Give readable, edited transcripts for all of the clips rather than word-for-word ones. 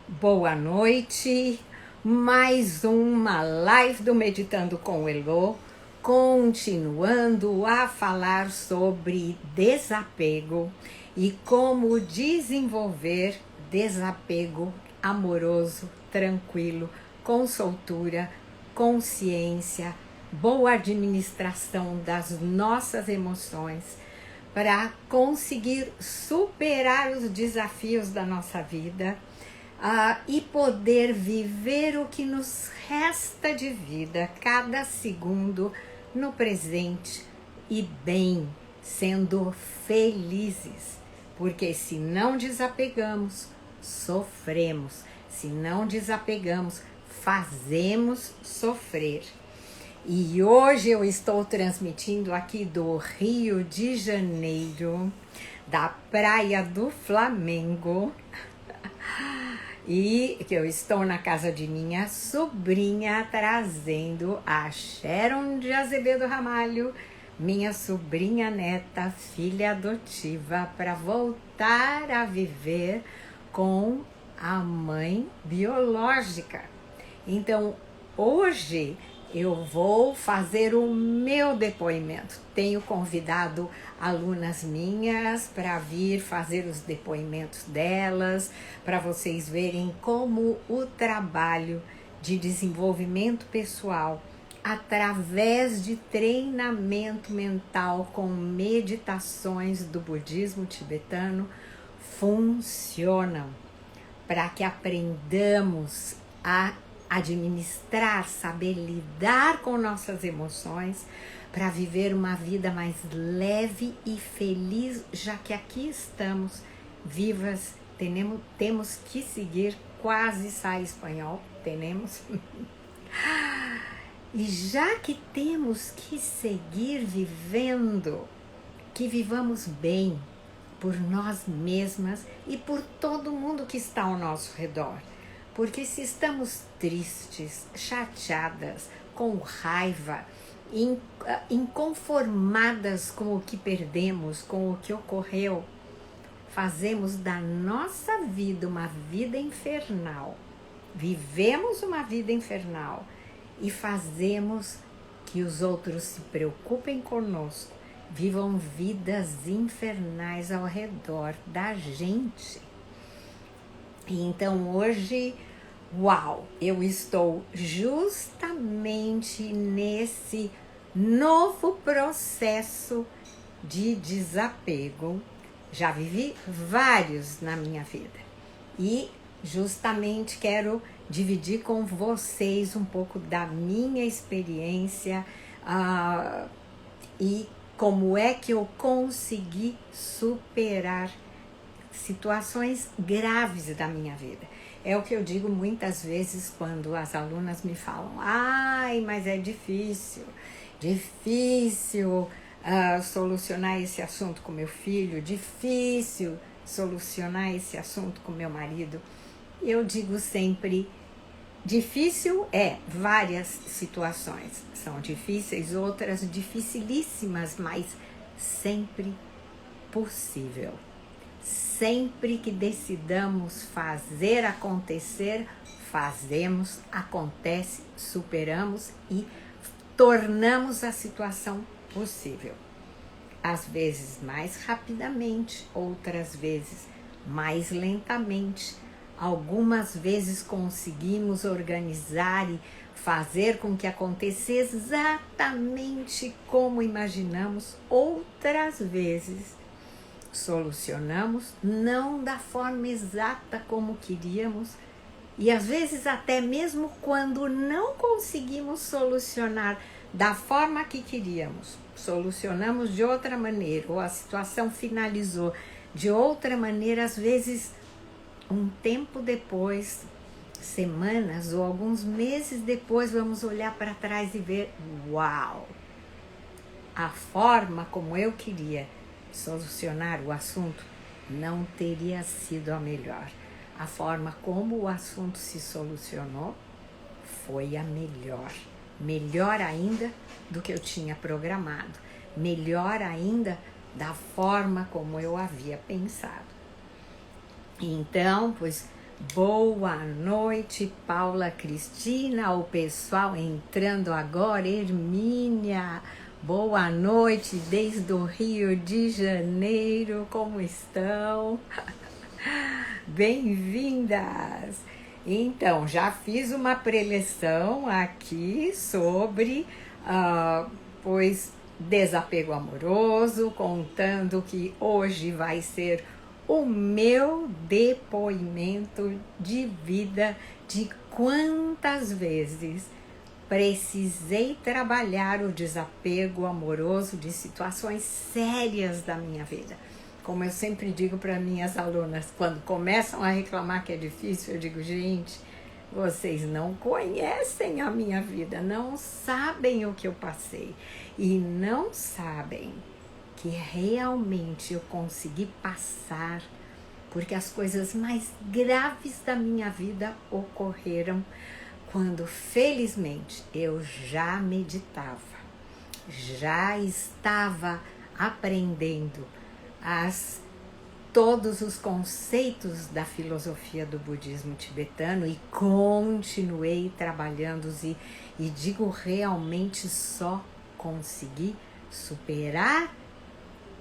Boa noite, mais uma live do Meditando com Elô, continuando a falar sobre desapego e como desenvolver desapego amoroso, tranquilo, com soltura, consciência, boa administração das nossas emoções, para conseguir superar os desafios da nossa vida e poder viver o que nos resta de vida, cada segundo no presente e bem, sendo felizes. Porque se não desapegamos, sofremos. Se não desapegamos, fazemos sofrer. E hoje eu estou transmitindo aqui do Rio de Janeiro, da Praia do Flamengo, e que eu estou na casa de minha sobrinha, trazendo a Sharon de Azevedo Ramalho, minha sobrinha neta, filha adotiva, para voltar a viver com a mãe biológica. Então, hoje eu vou fazer o meu depoimento. Tenho convidado alunas minhas para vir fazer os depoimentos delas, para vocês verem como o trabalho de desenvolvimento pessoal, através de treinamento mental com meditações do budismo tibetano, funcionam, para que aprendamos a administrar, saber lidar com nossas emoções, para viver uma vida mais leve e feliz, já que aqui estamos vivas, temos que seguir, quase sai espanhol, e já que temos que seguir vivendo, que vivamos bem por nós mesmas e por todo mundo que está ao nosso redor. Porque se estamos tristes, chateadas, com raiva, inconformadas com o que perdemos, com o que ocorreu, fazemos da nossa vida uma vida infernal. Vivemos uma vida infernal e fazemos que os outros se preocupem conosco, vivam vidas infernais ao redor da gente. Então hoje, eu estou justamente nesse novo processo de desapego. Já vivi vários na minha vida e justamente quero dividir com vocês um pouco da minha experiência e como é que eu consegui superar situações graves da minha vida. É o que eu digo muitas vezes quando as alunas me falam: mas é difícil solucionar esse assunto com meu filho, difícil solucionar esse assunto com meu marido. Eu digo sempre, difícil várias situações, são difíceis, outras dificilíssimas, mas sempre possível. Sempre que decidamos fazer acontecer, fazemos, acontece, superamos e tornamos a situação possível. Às vezes mais rapidamente, outras vezes mais lentamente. Algumas vezes conseguimos organizar e fazer com que acontecesse exatamente como imaginamos, outras vezes solucionamos não da forma exata como queríamos e às vezes até mesmo quando não conseguimos solucionar da forma que queríamos, solucionamos de outra maneira ou a situação finalizou de outra maneira, às vezes um tempo depois, semanas ou alguns meses depois, vamos olhar para trás e ver, a forma como eu queria solucionar o assunto não teria sido a melhor. A forma como o assunto se solucionou foi a melhor. Melhor ainda do que eu tinha programado. Melhor ainda da forma como eu havia pensado. Então, pois Boa noite, Paula Cristina, o pessoal entrando agora, Hermínia. Boa noite, desde o Rio de Janeiro, como estão? Bem-vindas! Então, já fiz uma preleção aqui sobre, desapego amoroso, contando que hoje vai ser o meu depoimento de vida de quantas vezes precisei trabalhar o desapego amoroso de situações sérias da minha vida. Como eu sempre digo para minhas alunas, quando começam a reclamar que é difícil, eu digo, gente, vocês não conhecem a minha vida, não sabem o que eu passei e não sabem que realmente eu consegui passar, porque as coisas mais graves da minha vida ocorreram quando, felizmente, eu já meditava, já estava aprendendo todos os conceitos da filosofia do budismo tibetano e continuei trabalhando-os e digo realmente só consegui superar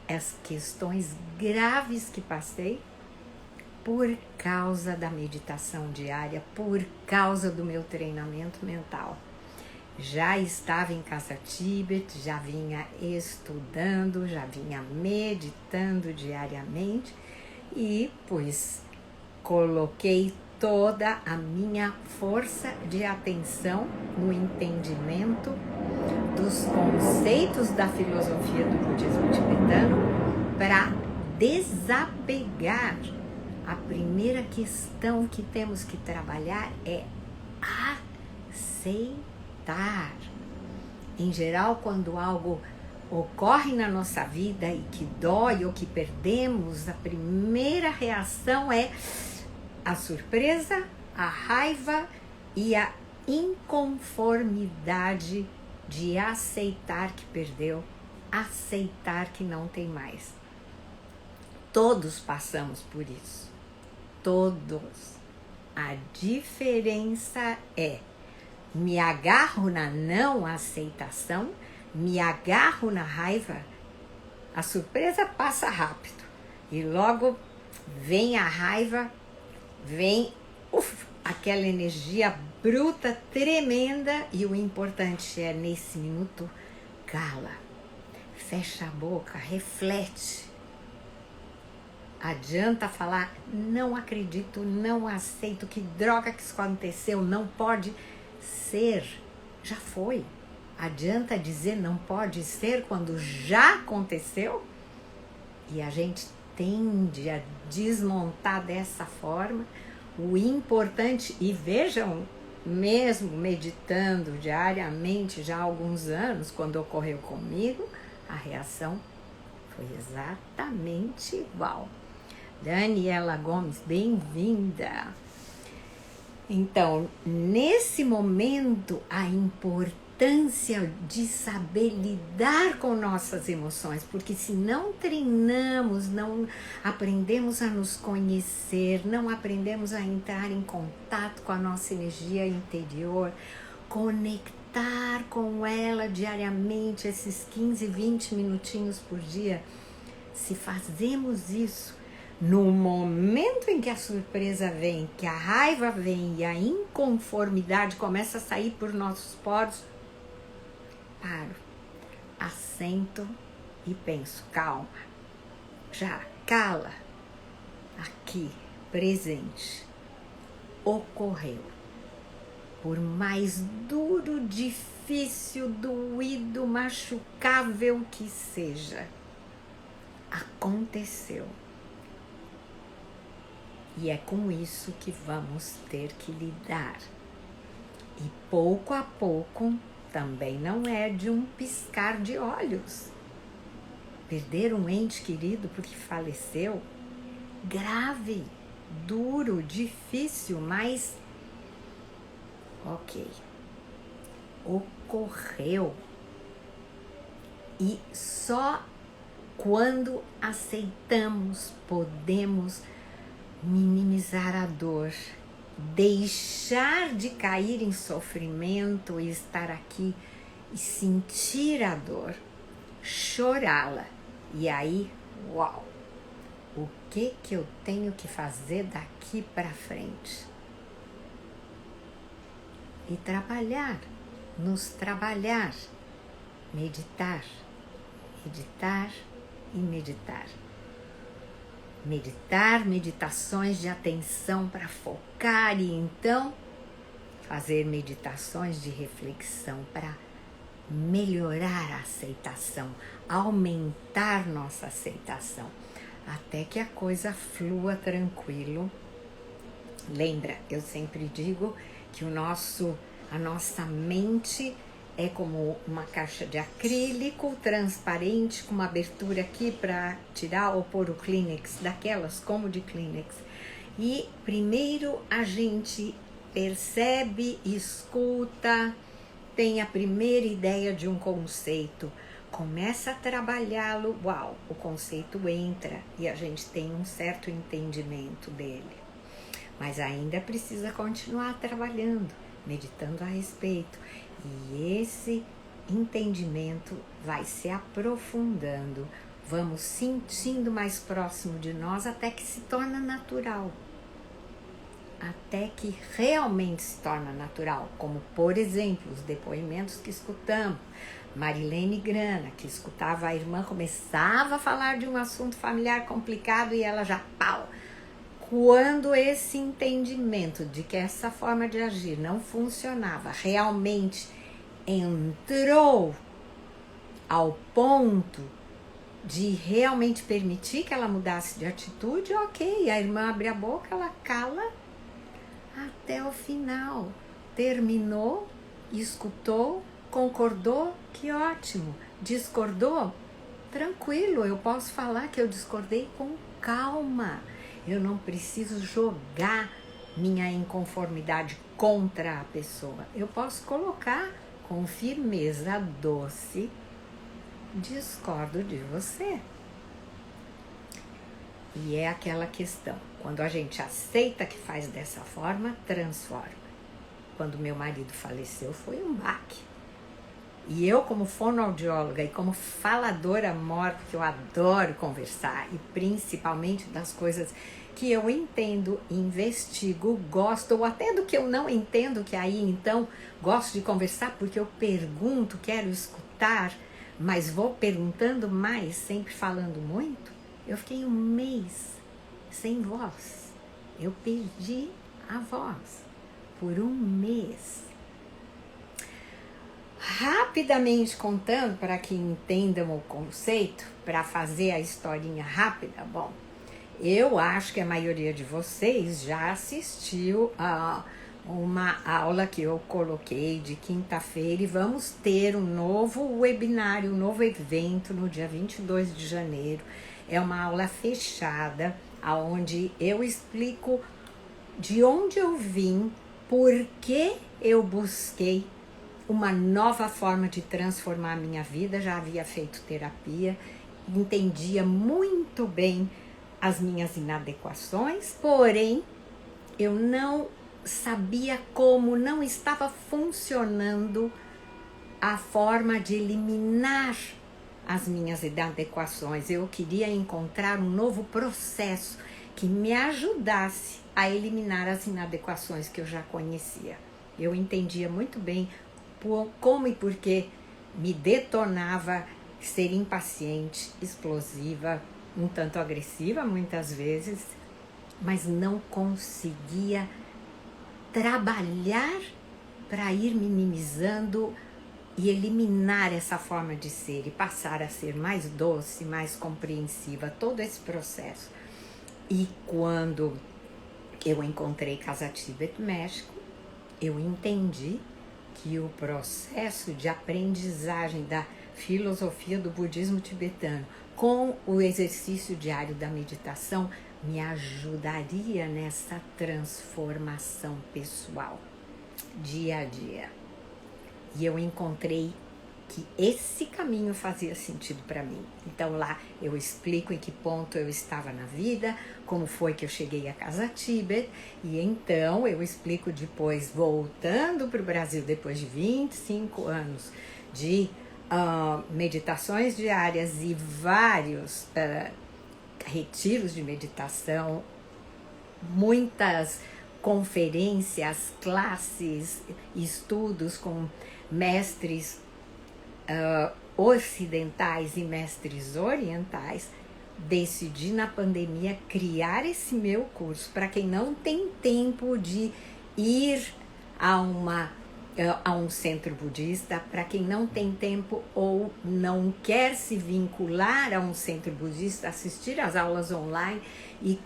as questões graves que passei por causa da meditação diária, por causa do meu treinamento mental. Já estava em Casa Tibet, já vinha estudando, já vinha meditando diariamente e, coloquei toda a minha força de atenção no entendimento dos conceitos da filosofia do budismo tibetano para desapegar. A primeira questão que temos que trabalhar é aceitar. Em geral, quando algo ocorre na nossa vida e que dói ou que perdemos, a primeira reação é a surpresa, a raiva e a inconformidade de aceitar que perdeu, aceitar que não tem mais. Todos passamos por isso. Todos. A diferença é, me agarro na não aceitação, me agarro na raiva, a surpresa passa rápido e logo vem a raiva, vem aquela energia bruta, tremenda, e o importante é, nesse minuto, cala, fecha a boca, reflete. Adianta falar, não acredito, não aceito, que droga que isso aconteceu, não pode ser, já foi. Adianta dizer não pode ser quando já aconteceu? E a gente tende a desmontar dessa forma. O importante, e vejam, mesmo meditando diariamente já há alguns anos, quando ocorreu comigo, a reação foi exatamente igual. Daniela Gomes, bem-vinda! Então, nesse momento, a importância de saber lidar com nossas emoções, porque se não treinamos, não aprendemos a nos conhecer, não aprendemos a entrar em contato com a nossa energia interior, conectar com ela diariamente, esses 15, 20 minutinhos por dia, se fazemos isso, no momento em que a surpresa vem, que a raiva vem e a inconformidade começa a sair por nossos poros, paro, assento e penso, calma, já, cala, aqui, presente, ocorreu. Por mais duro, difícil, doído, machucável que seja, aconteceu. E é com isso que vamos ter que lidar. E pouco a pouco também não é de um piscar de olhos. Perder um ente querido porque faleceu, grave, duro, difícil, mas ok, ocorreu. E só quando aceitamos podemos minimizar a dor, deixar de cair em sofrimento e estar aqui e sentir a dor, chorá-la. E aí, uau! O que eu tenho que fazer daqui para frente? E trabalhar, nos trabalhar, meditar, meditar e meditar. Meditar, meditações de atenção para focar e então fazer meditações de reflexão para melhorar a aceitação, aumentar nossa aceitação, até que a coisa flua tranquilo. Lembra, eu sempre digo que a nossa mente é como uma caixa de acrílico transparente com uma abertura aqui para tirar ou pôr o Kleenex, daquelas como de Kleenex. E primeiro a gente percebe, escuta, tem a primeira ideia de um conceito, começa a trabalhá-lo, uau, o conceito entra e a gente tem um certo entendimento dele. Mas ainda precisa continuar trabalhando, meditando a respeito. E esse entendimento vai se aprofundando, vamos sentindo mais próximo de nós até que se torna natural. Até que realmente se torna natural, como por exemplo os depoimentos que escutamos. Marilene Grana, que escutava a irmã, começava a falar de um assunto familiar complicado e ela já pau. Quando esse entendimento de que essa forma de agir não funcionava, realmente entrou ao ponto de realmente permitir que ela mudasse de atitude, ok, a irmã abre a boca, ela cala até o final. Terminou, escutou, concordou, que ótimo. Discordou? Tranquilo, eu posso falar que eu discordei com calma. Eu não preciso jogar minha inconformidade contra a pessoa. Eu posso colocar com firmeza doce: discordo de você. E é aquela questão, quando a gente aceita que faz dessa forma, transforma. Quando meu marido faleceu foi um baque. E eu, como fonoaudióloga e como faladora mor, porque eu adoro conversar, e principalmente das coisas que eu entendo, investigo, gosto, ou até do que eu não entendo, que aí então gosto de conversar porque eu pergunto, quero escutar, mas vou perguntando mais, sempre falando muito. Eu fiquei um mês sem voz. Eu perdi a voz por um mês. Rapidamente contando, para que entendam o conceito, para fazer a historinha rápida, bom, eu acho que a maioria de vocês já assistiu a uma aula que eu coloquei de quinta-feira e vamos ter um novo webinário, um novo evento no dia 22 de janeiro. É uma aula fechada, onde eu explico de onde eu vim, por que eu busquei uma nova forma de transformar a minha vida. Já havia feito terapia, entendia muito bem as minhas inadequações, porém eu não sabia como, não estava funcionando a forma de eliminar as minhas inadequações. Eu queria encontrar um novo processo que me ajudasse a eliminar as inadequações que eu já conhecia. Eu entendia muito bem como e por que me detonava ser impaciente, explosiva, um tanto agressiva muitas vezes, mas não conseguia trabalhar para ir minimizando e eliminar essa forma de ser e passar a ser mais doce, mais compreensiva, todo esse processo. E quando eu encontrei Casa Tibet México, eu entendi que o processo de aprendizagem da filosofia do budismo tibetano com o exercício diário da meditação me ajudaria nessa transformação pessoal, dia a dia. E eu encontrei que esse caminho fazia sentido para mim. Então lá eu explico em que ponto eu estava na vida, como foi que eu cheguei à Casa Tibet, e então eu explico depois, voltando para o Brasil depois de 25 anos de meditações diárias e vários retiros de meditação, muitas conferências, classes, estudos com mestres ocidentais e mestres orientais, decidi na pandemia criar esse meu curso para quem não tem tempo de ir a um centro budista, para quem não tem tempo ou não quer se vincular a um centro budista, assistir às aulas online e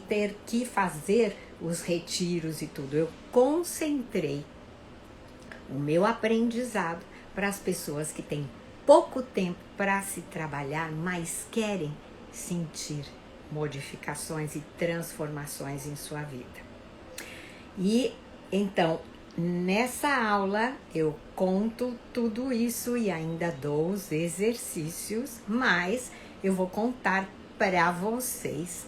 ter que fazer os retiros e tudo. Eu concentrei o meu aprendizado para as pessoas que têm pouco tempo para se trabalhar, mas querem sentir modificações e transformações em sua vida. E então, nessa aula eu conto tudo isso e ainda dou os exercícios, mas eu vou contar para vocês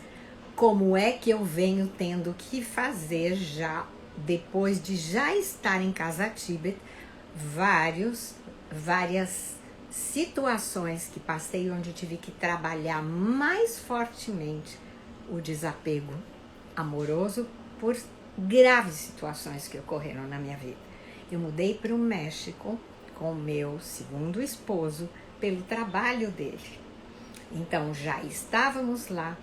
como é que eu venho tendo que fazer já, depois de já estar em Casa Tibet, várias situações que passei onde eu tive que trabalhar mais fortemente o desapego amoroso por graves situações que ocorreram na minha vida. Eu mudei para o México com o meu segundo esposo pelo trabalho dele. Então já estávamos lá,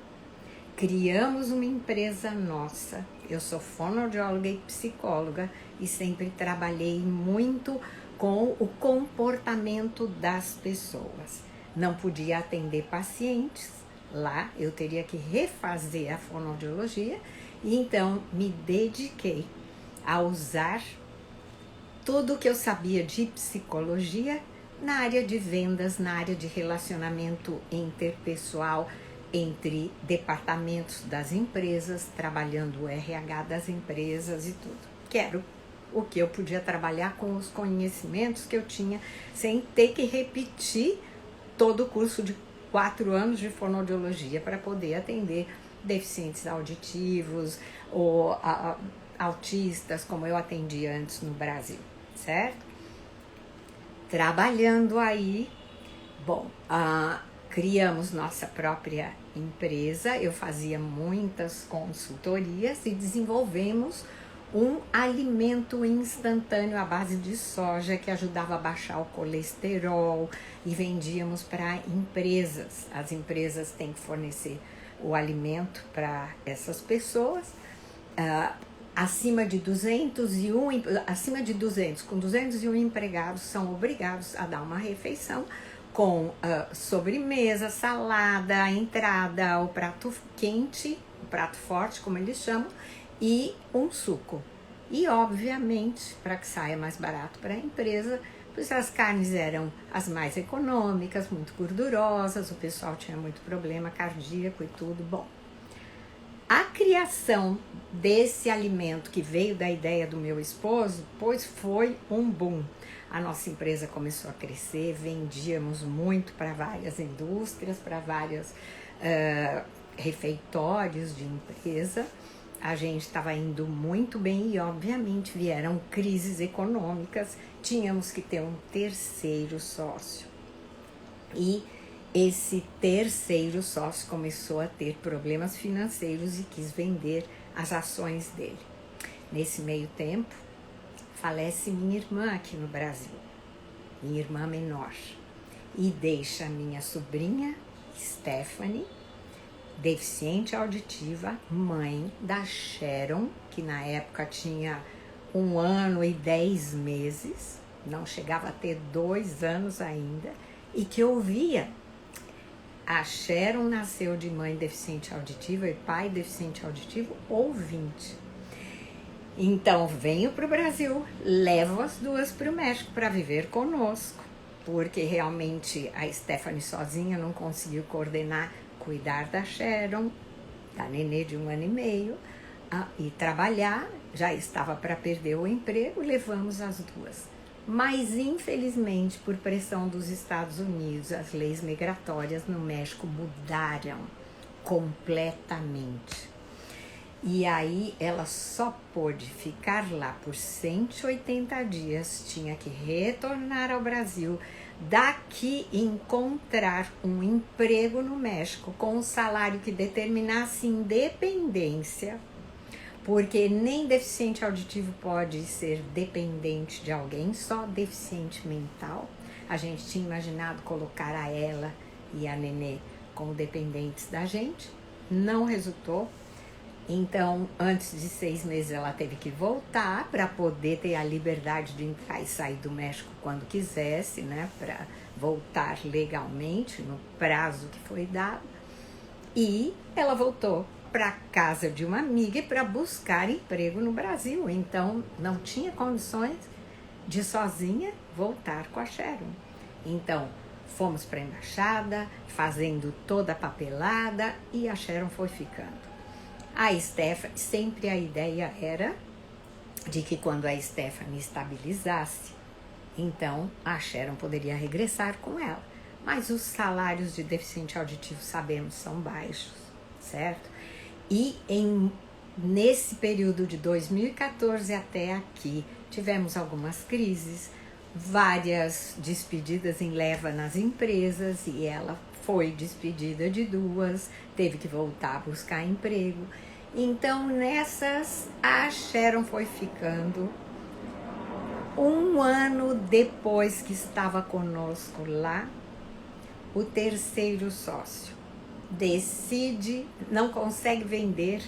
criamos uma empresa nossa. Eu sou fonoaudióloga e psicóloga e sempre trabalhei muito com o comportamento das pessoas. Não podia atender pacientes lá, eu teria que refazer a fonoaudiologia e então me dediquei a usar tudo o que eu sabia de psicologia na área de vendas, na área de relacionamento interpessoal entre departamentos das empresas, trabalhando o RH das empresas e tudo. Quero o que eu podia trabalhar com os conhecimentos que eu tinha, sem ter que repetir todo o curso de 4 anos de fonoaudiologia para poder atender deficientes auditivos ou autistas, como eu atendia antes no Brasil, certo? Trabalhando aí, bom, criamos nossa própria empresa, eu fazia muitas consultorias e desenvolvemos um alimento instantâneo à base de soja que ajudava a baixar o colesterol e vendíamos para empresas. As empresas têm que fornecer o alimento para essas pessoas. Acima de 200, com 201 empregados são obrigados a dar uma refeição com sobremesa, salada, entrada, o prato quente, o prato forte, como eles chamam, e um suco. E, obviamente, para que saia mais barato para a empresa, pois as carnes eram as mais econômicas, muito gordurosas, o pessoal tinha muito problema cardíaco e tudo. Bom, a criação desse alimento que veio da ideia do meu esposo, pois foi um boom. A nossa empresa começou a crescer, vendíamos muito para várias indústrias, para vários refeitórios de empresa. A gente estava indo muito bem e, obviamente, vieram crises econômicas. Tínhamos que ter um terceiro sócio. E esse terceiro sócio começou a ter problemas financeiros e quis vender as ações dele. Nesse meio tempo, falece minha irmã aqui no Brasil, minha irmã menor, e deixa minha sobrinha, Stephanie, deficiente auditiva, mãe da Sharon, que na época tinha 1 ano e 10 meses, não chegava a ter 2 anos ainda, e que ouvia. A Sharon nasceu de mãe deficiente auditiva e pai deficiente auditivo ouvinte. Então venho para o Brasil, levo as duas para o México para viver conosco, porque realmente a Stephanie sozinha não conseguiu coordenar, cuidar da Sharon, da nenê de 1 ano e meio, e trabalhar, já estava para perder o emprego, levamos as duas. Mas, infelizmente, por pressão dos Estados Unidos, as leis migratórias no México mudaram completamente. E aí ela só pôde ficar lá por 180 dias, tinha que retornar ao Brasil, daqui encontrar um emprego no México com um salário que determinasse independência, porque nem deficiente auditivo pode ser dependente de alguém, só deficiente mental. A gente tinha imaginado colocar a ela e a Nenê como dependentes da gente, não resultou. Então, antes de 6 meses, ela teve que voltar para poder ter a liberdade de entrar e sair do México quando quisesse, né? Para voltar legalmente no prazo que foi dado. E ela voltou para casa de uma amiga para buscar emprego no Brasil. Então, não tinha condições de sozinha voltar com a Sharon. Então, fomos para a embaixada, fazendo toda a papelada e a Sharon foi ficando. A Stephanie, sempre a ideia era de que quando a Stephanie estabilizasse, então a Sharon poderia regressar com ela. Mas os salários de deficiente auditivo, sabemos, são baixos, certo? E nesse período de 2014 até aqui, tivemos algumas crises, várias despedidas em leva nas empresas, e ela foi despedida de 2, teve que voltar a buscar emprego. Então, nessas, a Sharon foi ficando. 1 ano depois que estava conosco lá, o terceiro sócio decide, não consegue vender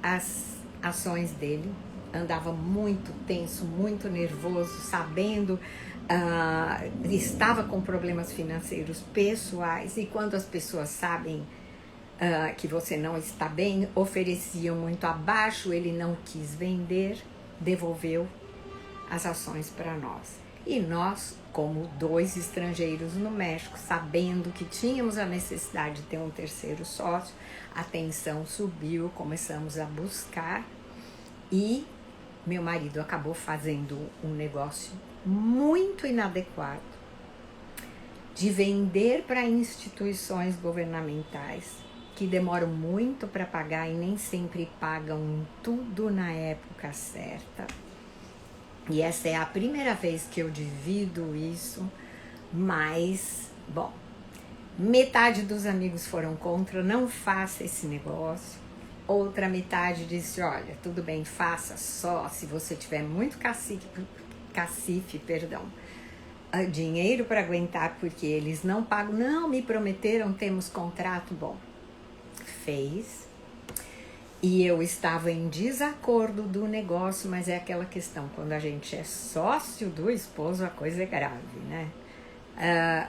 as ações dele, andava muito tenso, muito nervoso, sabendo, estava com problemas financeiros pessoais, e quando as pessoas sabem que você não está bem, ofereciam muito abaixo, ele não quis vender, devolveu as ações para nós. E nós, como 2 estrangeiros no México, sabendo que tínhamos a necessidade de ter um terceiro sócio, a tensão subiu, começamos a buscar e meu marido acabou fazendo um negócio muito inadequado de vender para instituições governamentais que demoram muito para pagar e nem sempre pagam tudo na época certa. E essa é a primeira vez que eu divido isso, mas, bom, metade dos amigos foram contra, não faça esse negócio. Outra metade disse, olha, tudo bem, faça só se você tiver muito cacife, dinheiro para aguentar, porque eles não pagam. Não, me prometeram, temos contrato. Bom, fez. E eu estava em desacordo do negócio, mas é aquela questão, quando a gente é sócio do esposo, a coisa é grave, né?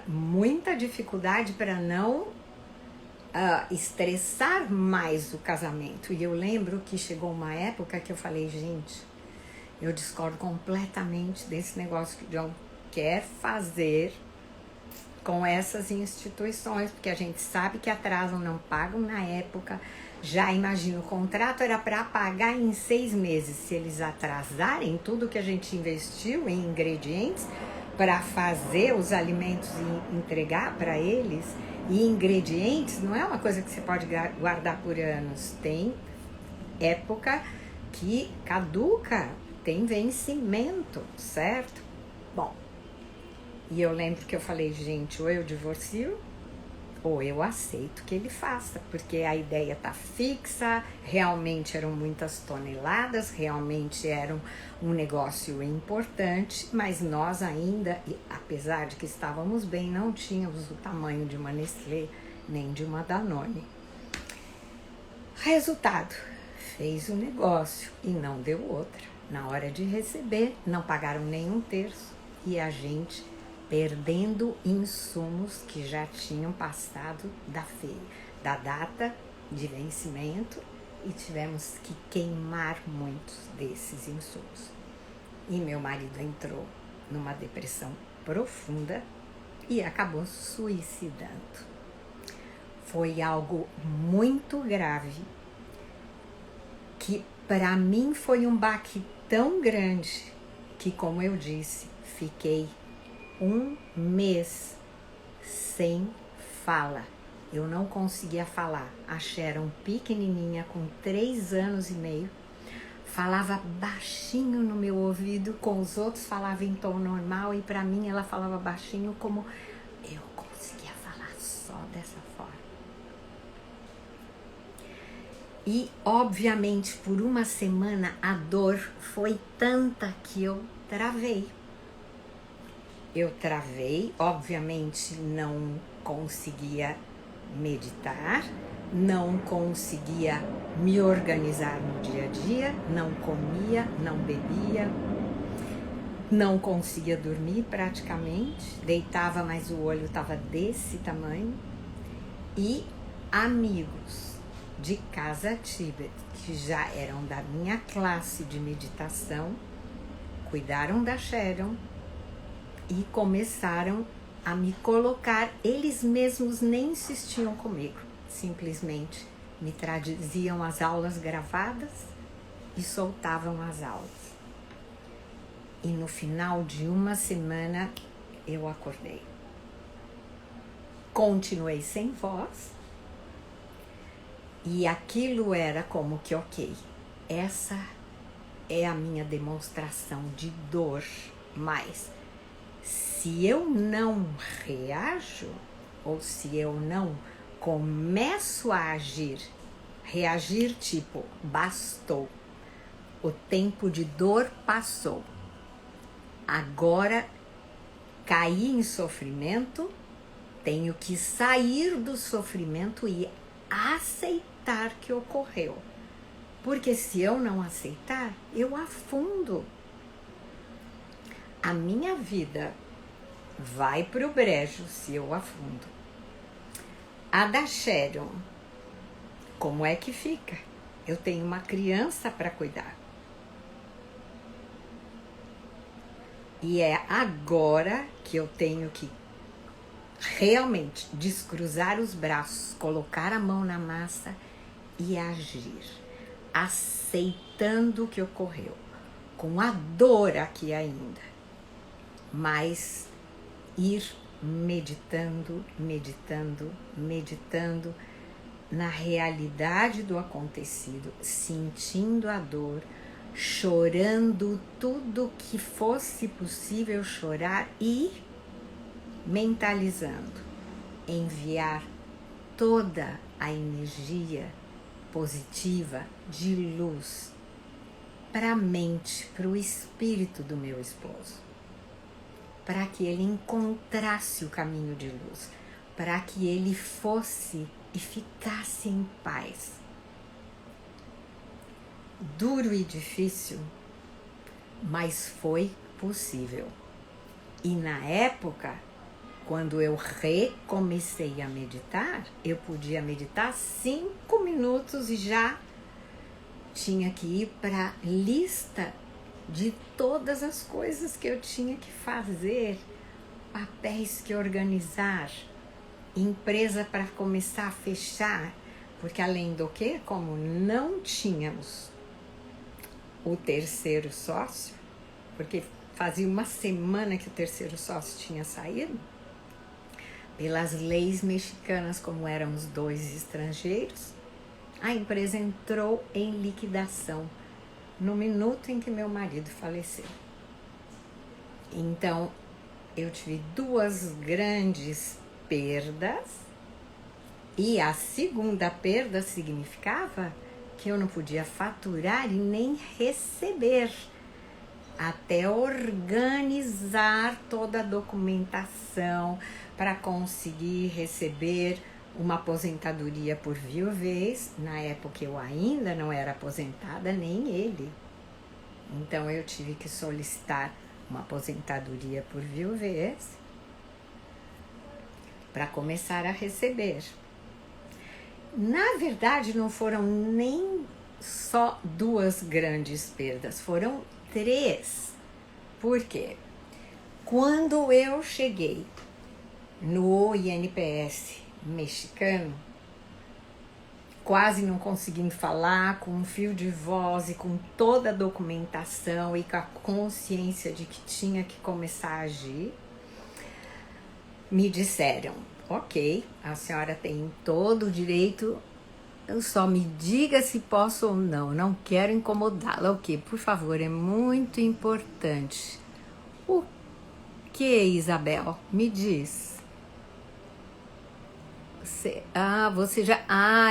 Muita dificuldade para não estressar mais o casamento. E eu lembro que chegou uma época que eu falei, gente, eu discordo completamente desse negócio que o John quer fazer com essas instituições, porque a gente sabe que atrasam, não pagam na época. Já imagino, o contrato era para pagar em 6 meses. Se eles atrasarem tudo que a gente investiu em ingredientes para fazer os alimentos e entregar para eles, e ingredientes não é uma coisa que você pode guardar por anos. Tem época que caduca, tem vencimento, certo? Bom, e eu lembro que eu falei, gente, ou eu divorcio, ou eu aceito que ele faça, porque a ideia tá fixa, realmente eram muitas toneladas, realmente era um negócio importante, mas nós ainda, apesar de que estávamos bem, não tínhamos o tamanho de uma Nestlé, nem de uma Danone. Resultado, fez o negócio e não deu outra. Na hora de receber, não pagaram nem 1/3 e a gente perdendo insumos que já tinham passado da data de vencimento, e tivemos que queimar muitos desses insumos. E meu marido entrou numa depressão profunda e acabou suicidando. Foi algo muito grave, que para mim foi um baque tão grande que, como eu disse, fiquei um mês sem fala. Eu não conseguia falar. A Sharon, pequenininha, com 3 anos e meio, falava baixinho no meu ouvido, com os outros falava em tom normal, e para mim ela falava baixinho, como eu conseguia falar só dessa forma. E, obviamente, por uma semana a dor foi tanta que eu travei. Obviamente não conseguia meditar, não conseguia me organizar no dia a dia, não comia, não bebia, não conseguia dormir praticamente, deitava, mas o olho estava desse tamanho. E amigos de Casa Tibet, que já eram da minha classe de meditação, cuidaram da Sharon e começaram a me colocar. Eles mesmos nem insistiam comigo, simplesmente me traziam as aulas gravadas e soltavam as aulas. E no final de uma semana eu acordei. Continuei sem voz, e aquilo era como que, ok, essa é a minha demonstração de dor, mas se eu não reajo, ou se eu não começo a agir, reagir tipo, bastou, o tempo de dor passou, agora caí em sofrimento, tenho que sair do sofrimento e aceitar que ocorreu. Porque se eu não aceitar, eu afundo. A minha vida vai pro brejo se eu afundo. A da Sharon, como é que fica? Eu tenho uma criança para cuidar. E é agora que eu tenho que realmente descruzar os braços, colocar a mão na massa e agir, aceitando o que ocorreu, com a dor aqui ainda, mas ir meditando na realidade do acontecido, sentindo a dor, chorando tudo que fosse possível chorar e mentalizando, enviar toda a energia positiva de luz para a mente, para o espírito do meu esposo, para que ele encontrasse o caminho de luz, para que ele fosse e ficasse em paz. Duro e difícil, mas foi possível. E na época, quando eu recomecei a meditar, eu podia meditar 5 minutos e já tinha que ir para a lista de todas as coisas que eu tinha que fazer, papéis que organizar, empresa para começar a fechar, porque além do que, como não tínhamos o terceiro sócio, porque fazia uma semana que o terceiro sócio tinha saído, pelas leis mexicanas, como éramos 2 estrangeiros, a empresa entrou em liquidação no minuto em que meu marido faleceu. Então, eu tive 2 grandes perdas, e a segunda perda significava que eu não podia faturar e nem receber, até organizar toda a documentação para conseguir receber uma aposentadoria por viuvez. Na época eu ainda não era aposentada, nem ele. Então eu tive que solicitar uma aposentadoria por viuvez para começar a receber. Na verdade, não foram nem só 2 grandes perdas, foram 3. Por quê? Quando eu cheguei no INPS mexicano, quase não conseguindo falar, com um fio de voz e com toda a documentação e com a consciência de que tinha que começar a agir, me disseram: ok, a senhora tem todo o direito, só me diga se posso ou não quero incomodá-la. Ok, por favor, é muito importante. O que, Isabel? Me diz. Você já...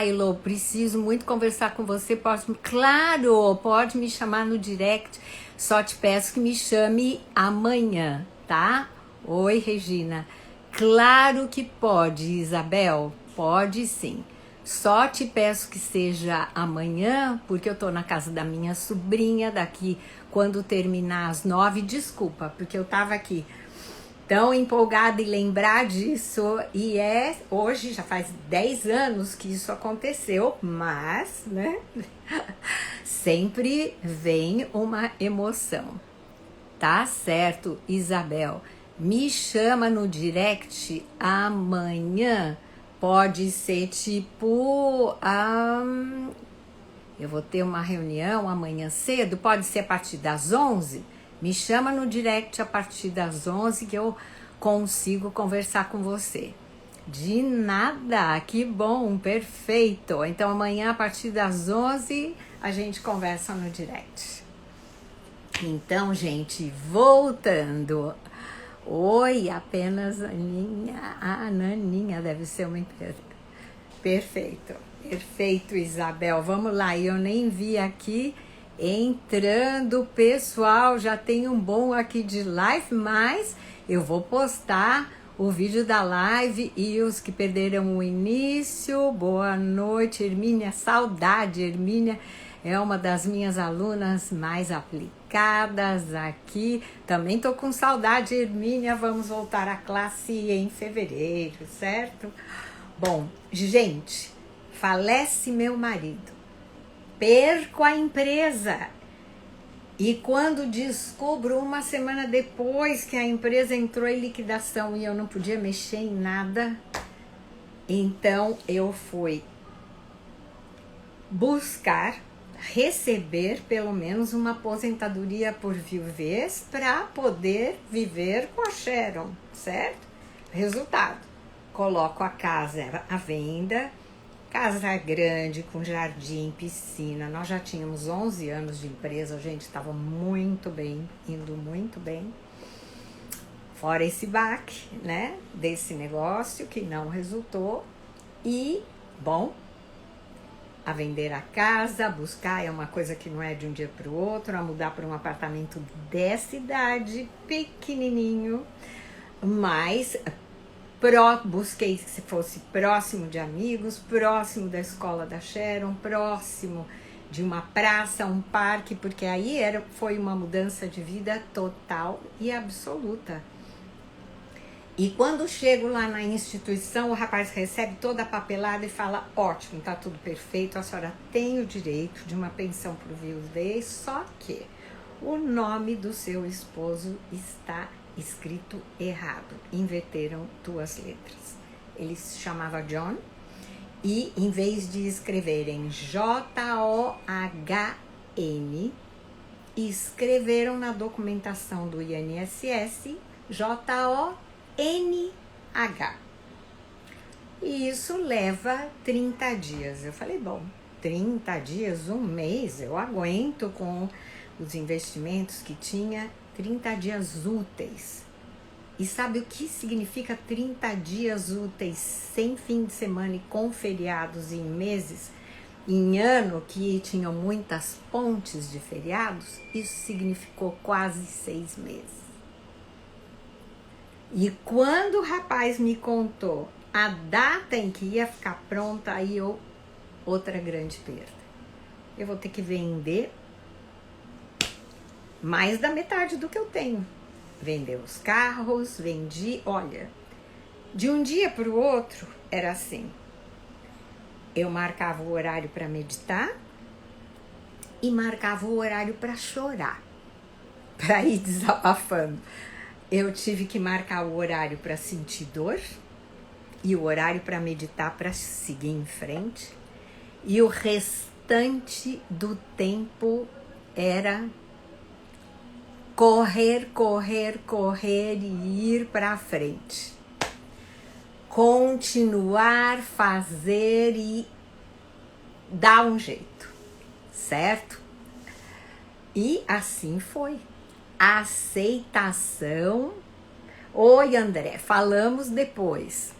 Elô, preciso muito conversar com você. Claro, pode me chamar no direct. Só te peço que me chame amanhã, tá? Oi, Regina. Claro que pode, Isabel. Pode sim. Só te peço que seja amanhã, porque eu tô na casa da minha sobrinha. Daqui, quando terminar às 9, desculpa, porque eu tava aqui tão empolgada em lembrar disso, e hoje já faz 10 anos que isso aconteceu, mas, né, sempre vem uma emoção. Tá certo, Isabel, me chama no direct amanhã, pode ser tipo, eu vou ter uma reunião amanhã cedo, pode ser a partir das 11? Me chama no direct a partir das 11 que eu consigo conversar com você. De nada, que bom, perfeito. Então amanhã a partir das 11 a gente conversa no direct. Então, gente, voltando. Oi, apenas Aninha. Naninha deve ser uma empresa. Perfeito, perfeito, Isabel. Vamos lá, eu nem vi aqui entrando, pessoal, já tem um bom aqui de live, mas eu vou postar o vídeo da live e os que perderam o início. Boa noite, Hermínia, saudade, Hermínia é uma das minhas alunas mais aplicadas aqui. Também tô com saudade, Hermínia, vamos voltar à classe em fevereiro, certo? Bom, gente, falece meu marido. Perco a empresa. E quando descubro uma semana depois que a empresa entrou em liquidação e eu não podia mexer em nada, então eu fui buscar receber pelo menos uma aposentadoria por viuvez para poder viver com a Sharon, certo? Resultado, coloco a casa à venda. Casa grande, com jardim, piscina. Nós já tínhamos 11 anos de empresa, a gente estava muito bem, indo muito bem. Fora esse baque, né, desse negócio que não resultou. E, bom, a vender a casa, a buscar, é uma coisa que não é de um dia para o outro, a mudar para um apartamento dessa idade, pequenininho, mas... busquei que se fosse próximo de amigos, próximo da escola da Sharon, próximo de uma praça, um parque, porque aí foi uma mudança de vida total e absoluta. E quando chego lá na instituição, o rapaz recebe toda a papelada e fala: ótimo, tá tudo perfeito, a senhora tem o direito de uma pensão por viuvez, só que o nome do seu esposo está escrito errado, inverteram 2 letras. Ele se chamava John e em vez de escreverem John, escreveram na documentação do INSS JONH. E isso leva 30 dias. Eu falei, bom, 30 dias, um mês, eu aguento com os investimentos que tinha. 30 dias úteis. E sabe o que significa 30 dias úteis sem fim de semana e com feriados em meses? Em ano que tinham muitas pontes de feriados, isso significou quase 6 meses. E quando o rapaz me contou a data em que ia ficar pronta, aí outra grande perda. Eu vou ter que vender mais da metade do que eu tenho. Vender os carros, vendi, olha, de um dia para o outro era assim. Eu marcava o horário para meditar e marcava o horário para chorar, para ir desabafando. Eu tive que marcar o horário para sentir dor e o horário para meditar, para seguir em frente. e o restante do tempo era correr, correr, correr e ir para frente. Continuar, fazer e dar um jeito, certo? E assim foi. Aceitação. Oi, André, falamos depois.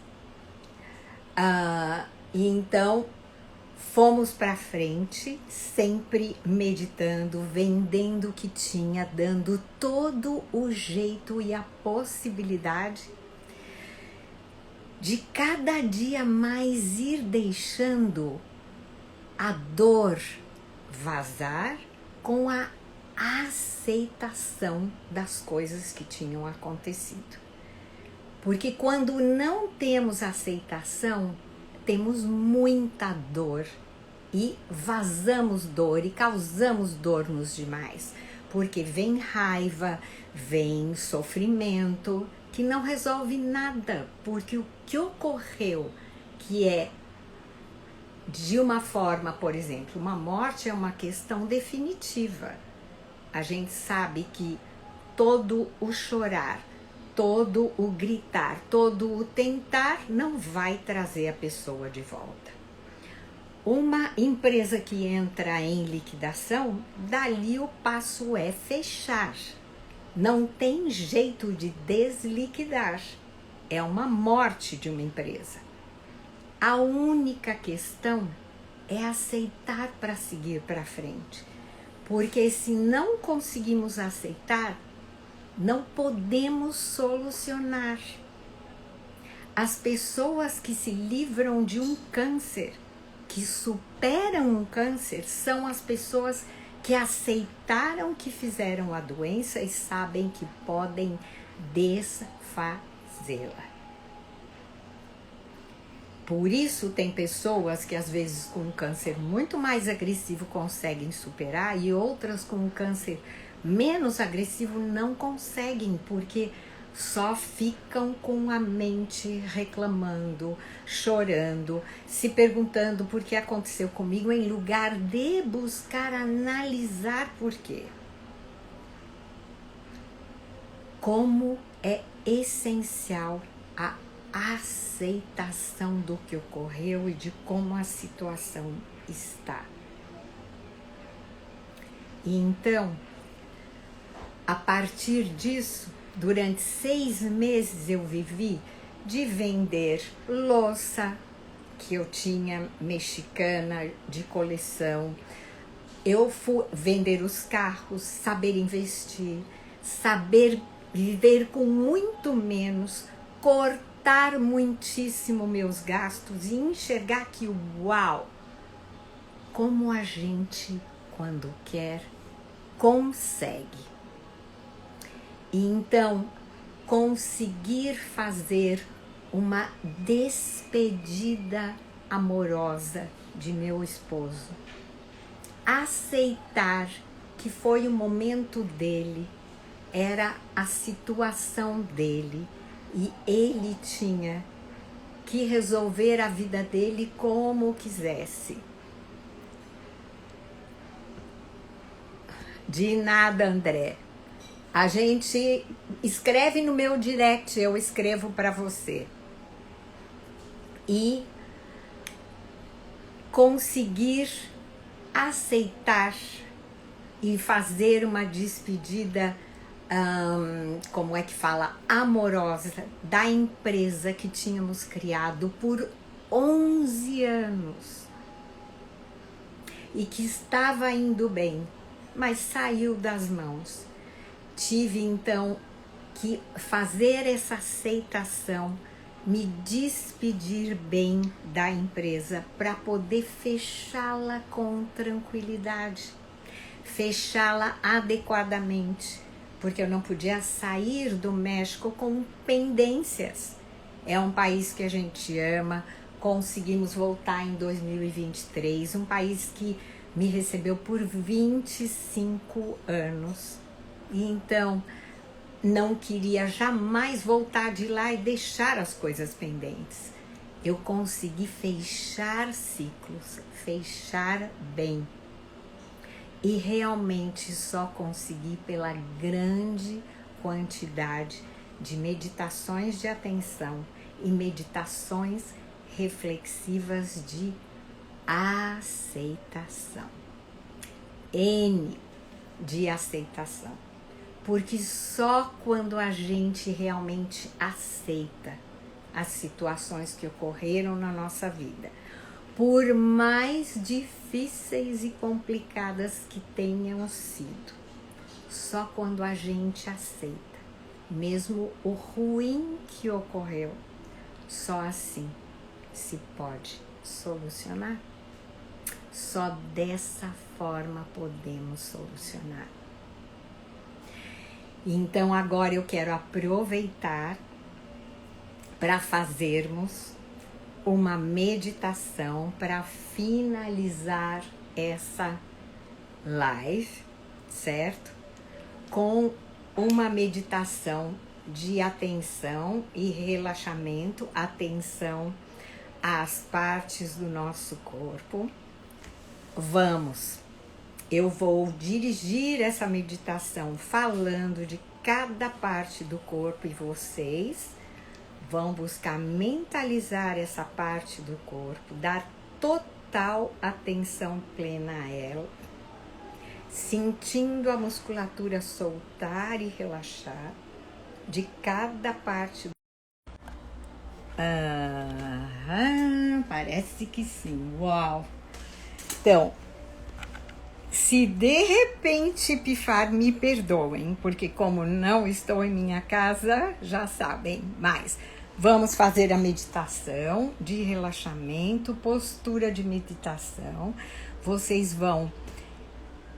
E então fomos para frente, sempre meditando, vendendo o que tinha, dando todo o jeito e a possibilidade de cada dia mais ir deixando a dor vazar com a aceitação das coisas que tinham acontecido. Porque quando não temos aceitação, temos muita dor e vazamos dor e causamos dor nos demais. Porque vem raiva, vem sofrimento, que não resolve nada. Porque o que ocorreu, que é de uma forma, por exemplo, uma morte é uma questão definitiva. A gente sabe que todo o chorar, todo o gritar, todo o tentar não vai trazer a pessoa de volta. Uma empresa que entra em liquidação, dali o passo é fechar. Não tem jeito de desliquidar. É uma morte de uma empresa. A única questão é aceitar para seguir para frente. Porque se não conseguimos aceitar, não podemos solucionar. As pessoas que se livram de um câncer, que superam um câncer, são as pessoas que aceitaram que fizeram a doença e sabem que podem desfazê-la. Por isso tem pessoas que às vezes com um câncer muito mais agressivo conseguem superar e outras com um câncer menos agressivo não conseguem, porque só ficam com a mente reclamando, chorando, se perguntando por que aconteceu comigo, em lugar de buscar analisar por quê. Como é essencial a aceitação do que ocorreu e de como a situação está. E então, a partir disso, durante 6 meses eu vivi de vender louça que eu tinha mexicana de coleção. Eu fui vender os carros, saber investir, saber viver com muito menos, cortar muitíssimo meus gastos e enxergar que, uau, como a gente, quando quer, consegue. E então, conseguir fazer uma despedida amorosa de meu esposo. Aceitar que foi o momento dele, era a situação dele e ele tinha que resolver a vida dele como quisesse. De nada, André. A gente escreve no meu direct, eu escrevo para você. E conseguir aceitar e fazer uma despedida, como é que fala, amorosa da empresa que tínhamos criado por 11 anos e que estava indo bem, mas saiu das mãos. Tive então que fazer essa aceitação, me despedir bem da empresa para poder fechá-la com tranquilidade, fechá-la adequadamente, porque eu não podia sair do México com pendências. É um país que a gente ama, conseguimos voltar em 2023, um país que me recebeu por 25 anos. E então, não queria jamais voltar de lá e deixar as coisas pendentes. eu consegui fechar ciclos, fechar bem. E realmente só consegui pela grande quantidade de meditações de atenção e meditações reflexivas de aceitação. N de aceitação. Porque só quando a gente realmente aceita as situações que ocorreram na nossa vida, por mais difíceis e complicadas que tenham sido, só quando a gente aceita, mesmo o ruim que ocorreu, só assim se pode solucionar. Só dessa forma podemos solucionar. Então agora eu quero aproveitar para fazermos uma meditação para finalizar essa live, certo? Com uma meditação de atenção e relaxamento, atenção às partes do nosso corpo. Eu vou dirigir essa meditação falando de cada parte do corpo e vocês vão buscar mentalizar essa parte do corpo, dar total atenção plena a ela, sentindo a musculatura soltar e relaxar de cada parte do parece que sim, uau! Então, se de repente pifar, me perdoem, porque como não estou em minha casa, já sabem, mas vamos fazer a meditação de relaxamento, postura de meditação. Vocês vão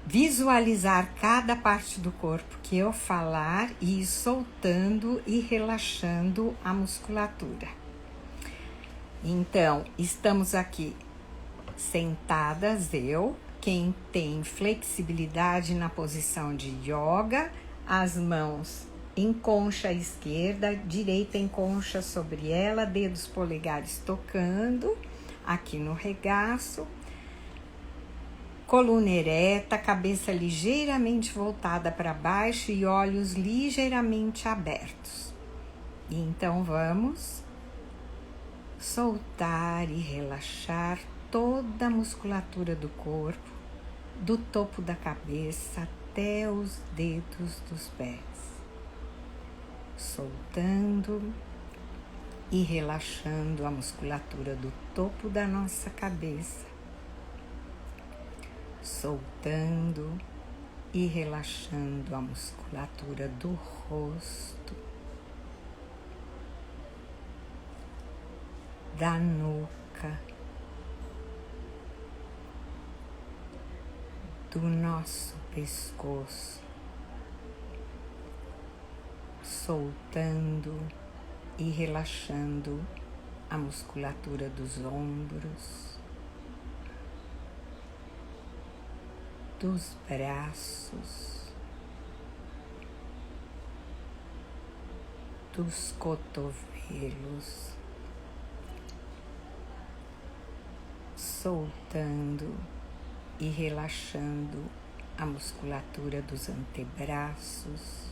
visualizar cada parte do corpo que eu falar e ir soltando e relaxando a musculatura. Então, estamos aqui sentadas, quem tem flexibilidade na posição de yoga, as mãos em concha esquerda, direita em concha sobre ela, dedos polegares tocando aqui no regaço, coluna ereta, cabeça ligeiramente voltada para baixo e olhos ligeiramente abertos. E então vamos soltar e relaxar toda a musculatura do corpo, do topo da cabeça até os dedos dos pés. Soltando e relaxando a musculatura do topo da nossa cabeça. Soltando e relaxando a musculatura do rosto, da nuca, do nosso pescoço, soltando e relaxando a musculatura dos ombros, dos braços, dos cotovelos, soltando e relaxando a musculatura dos antebraços,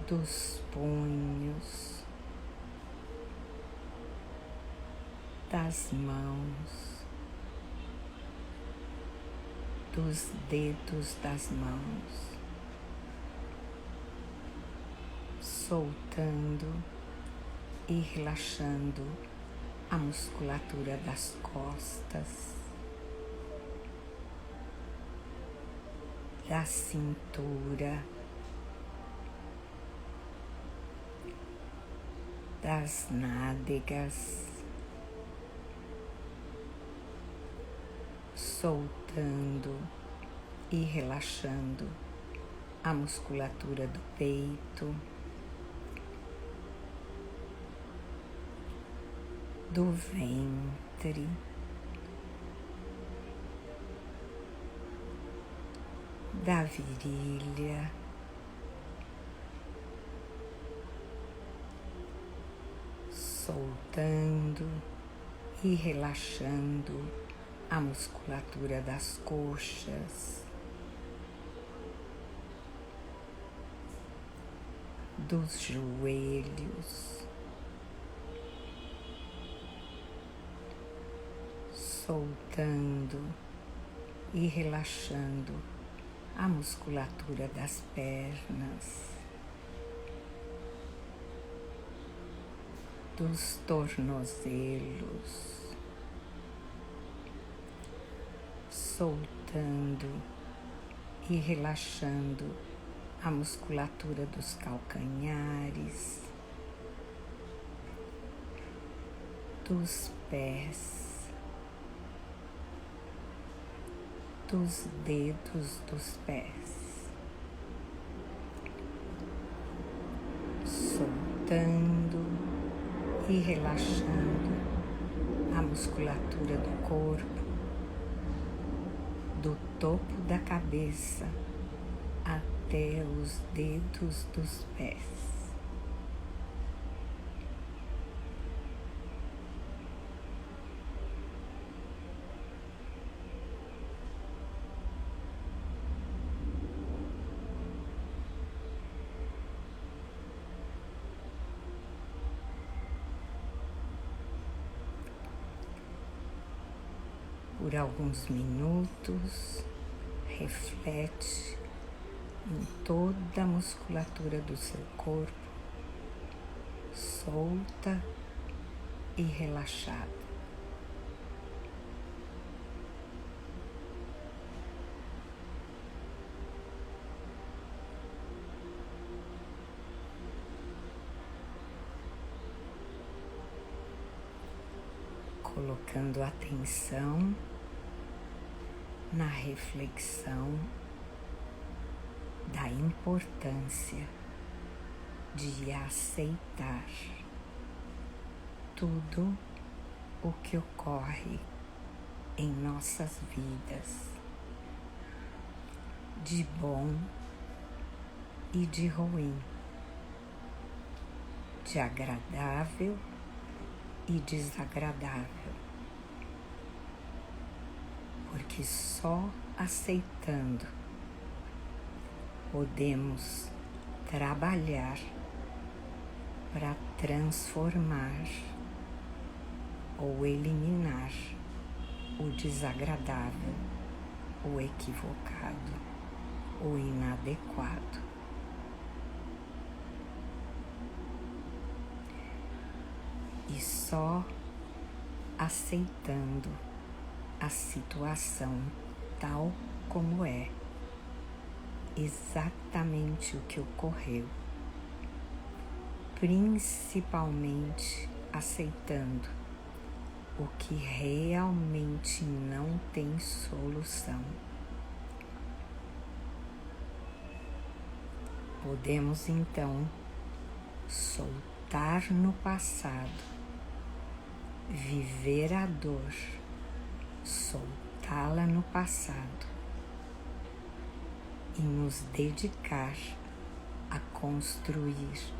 dos punhos, das mãos, dos dedos das mãos, soltando e relaxando a musculatura das costas, da cintura, das nádegas, soltando e relaxando a musculatura do peito, do ventre, da virilha, soltando e relaxando a musculatura das coxas, dos joelhos, soltando e relaxando a musculatura das pernas, dos tornozelos, soltando e relaxando a musculatura dos calcanhares, dos pés, dos dedos dos pés, soltando e relaxando a musculatura do corpo, do topo da cabeça até os dedos dos pés. Por alguns minutos, reflete em toda a musculatura do seu corpo, solta e relaxada. Colocando atenção na reflexão da importância de aceitar tudo o que ocorre em nossas vidas, de bom e de ruim, de agradável e desagradável, porque só aceitando podemos trabalhar para transformar ou eliminar o desagradável, o equivocado, o inadequado. E só aceitando a situação tal como é, exatamente o que ocorreu, principalmente aceitando o que realmente não tem solução. Podemos então soltar no passado, viver a dor, soltá-la no passado e nos dedicar a construir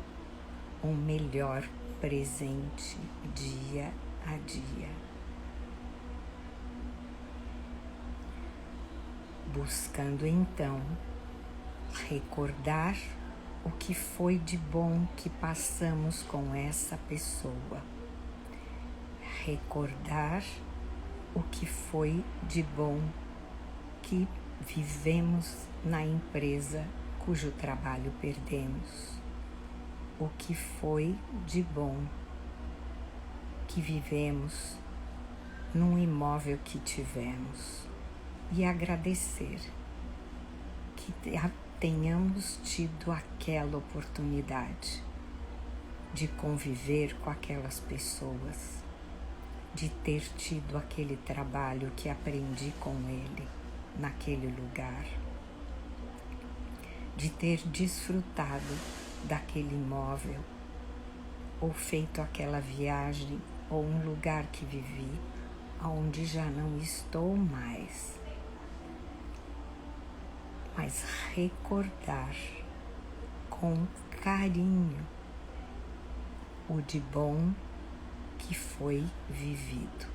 um melhor presente dia a dia. Buscando então recordar o que foi de bom que passamos com essa pessoa, recordar o que foi de bom que vivemos na empresa cujo trabalho perdemos, o que foi de bom que vivemos num imóvel que tivemos e agradecer que tenhamos tido aquela oportunidade de conviver com aquelas pessoas, de ter tido aquele trabalho que aprendi com ele naquele lugar, de ter desfrutado daquele imóvel, ou feito aquela viagem, ou um lugar que vivi, onde já não estou mais. Mas recordar com carinho o de bom que foi vivido.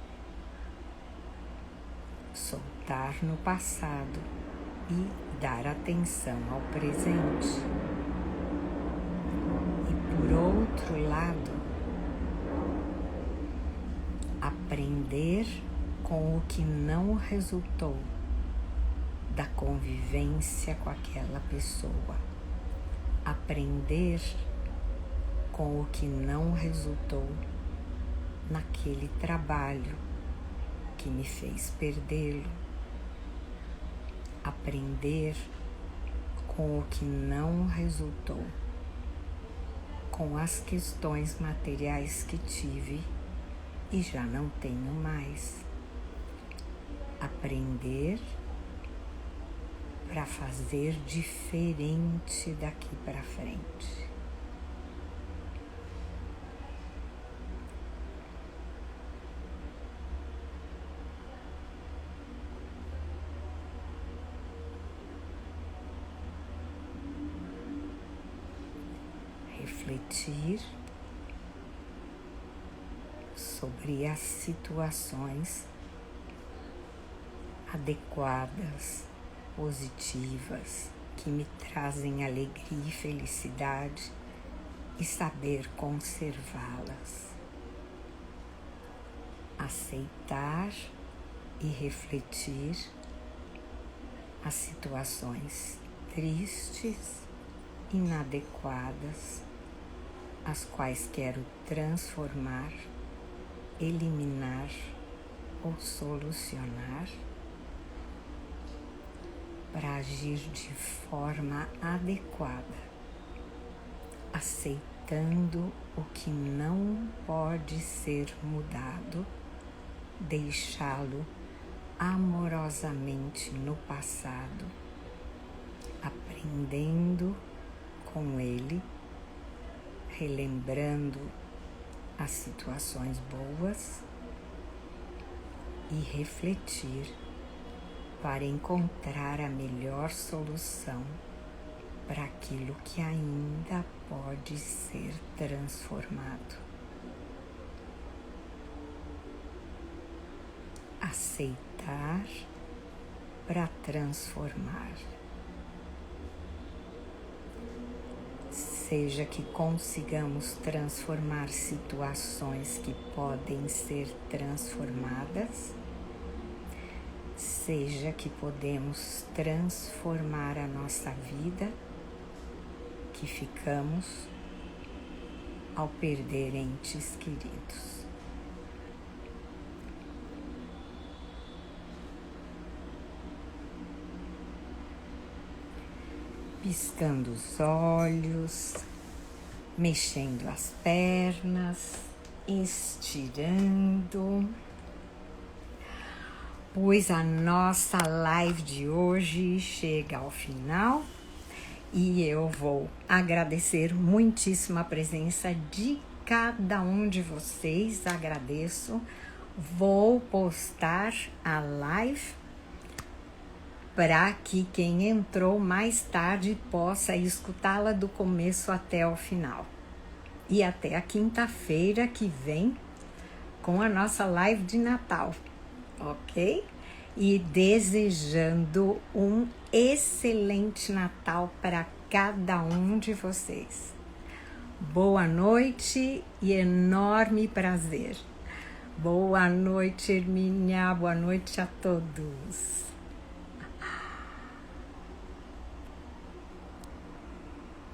Soltar no passado e dar atenção ao presente. E por outro lado, aprender com o que não resultou da convivência com aquela pessoa. Aprender com o que não resultou naquele trabalho que me fez perdê-lo. Aprender com o que não resultou com as questões materiais que tive e já não tenho mais. Aprender para fazer diferente daqui para frente. Refletir sobre as situações adequadas, positivas, que me trazem alegria e felicidade e saber conservá-las. Aceitar e refletir as situações tristes, inadequadas, as quais quero transformar, eliminar ou solucionar, para agir de forma adequada, aceitando o que não pode ser mudado, deixá-lo amorosamente no passado, aprendendo com ele, relembrando as situações boas e refletir para encontrar a melhor solução para aquilo que ainda pode ser transformado. Aceitar para transformar. Seja que consigamos transformar situações que podem ser transformadas, seja que podemos transformar a nossa vida, que ficamos ao perder entes queridos. Piscando os olhos, mexendo as pernas, estirando. Pois a nossa live de hoje chega ao final e eu vou agradecer muitíssimo a presença de cada um de vocês. Agradeço. Vou postar a live para que quem entrou mais tarde possa escutá-la do começo até o final. E até a quinta-feira que vem com a nossa live de Natal, ok? E desejando um excelente Natal para cada um de vocês. Boa noite e enorme prazer. Boa noite, Hermínia. Boa noite a todos.